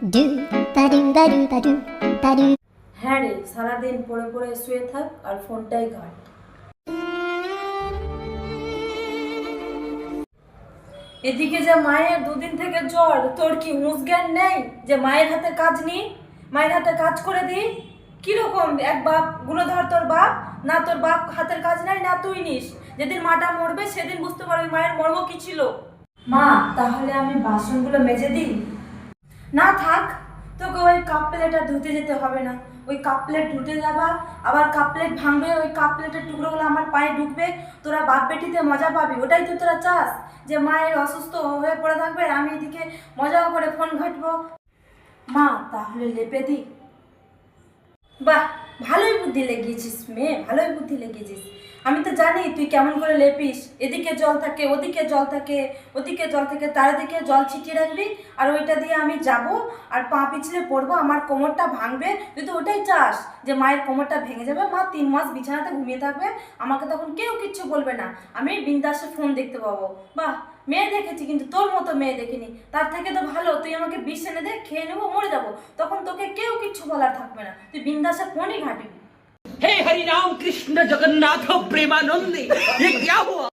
do ba do ba do ba do ba do. হ্যাঁ রে, সারাদিন পড়ে পড়ে শুয়ে থাক আর ফোনটাই ঘাট। এদিকে যে মায়ের দুদিন থেকে জ্বর, তোর কি হুঁশ জ্ঞান নেই যে মায়ের হাতে কাজ নি, মায়ের হাতে কাজ করে দি? কিরকম এক বাপ গুণধর তোর বাপ, না তোর বাপ হাতের কাজ নাই না তুই নিস। যেদিন মাটা মরবে সেদিন বুঝতে পারবি মায়ের মর্ম কি ছিল। মা, তাহলে আমি বাসনগুলো মেজে দিই? না থাক, তোকে ওই কাপ প্লেট আর ধুতে যেতে হবে না। ওই কাপ প্লেট ধুতে যাবা, আবার কাপ প্লেট ভাঙবে, ওই কাপ প্লেটের টুকরোগুলো আমার পায়ে ঢুকবে, তোরা বাপ বেটিতে মজা পাবি। ওটাই তো তোরা চাস, যে মায়ের অসুস্থ হয়ে পড়ে থাকবে আর আমি এদিকে মজা করে ফোন ঘাঁটবো। মা, তাহলে লেপে দিই? বাহ, ভালোই বুদ্ধি লেগেছিস মেয়ে, ভালোই বুদ্ধি লেগেছিস। আমি তো জানি তুই কেমন করে লেপিস। এদিকে জল থাকে, ওদিকে জল থাকে, ওদিকে জল থাকে, চারিদিকে জল ছিটিয়ে রাখবি, আর ওইটা দিয়ে আমি যাব আর পা পিছলে পড়বো, আমার কোমরটা ভাঙবে। তুই তো ওটাই চাস, যে মায়ের কোমরটা ভেঙে যাবে, মা 3 মাস বিছানাতে ঘুমিয়ে থাকবে, আমাকে তখন কেউ কিচ্ছু বলবে না, আমি বিন্দাসে ফোন দেখতে পাবো। বাহ, মেয়ে দেখেছি কিন্তু তোর মতো মেয়ে দেখিনি। তার থেকে তো ভালো তুই আমাকে বিষ এনে দে, খেয়ে নেবো, মরে যাবো, তখন তোকে কেউ কিচ্ছু বলার থাকবে না, তুই বিন্দাসে ফোনই ঘাঁটবি। हे हरि राम कृष्ण जगन्नाथ प्रेमानंदी, ये क्या हुआ?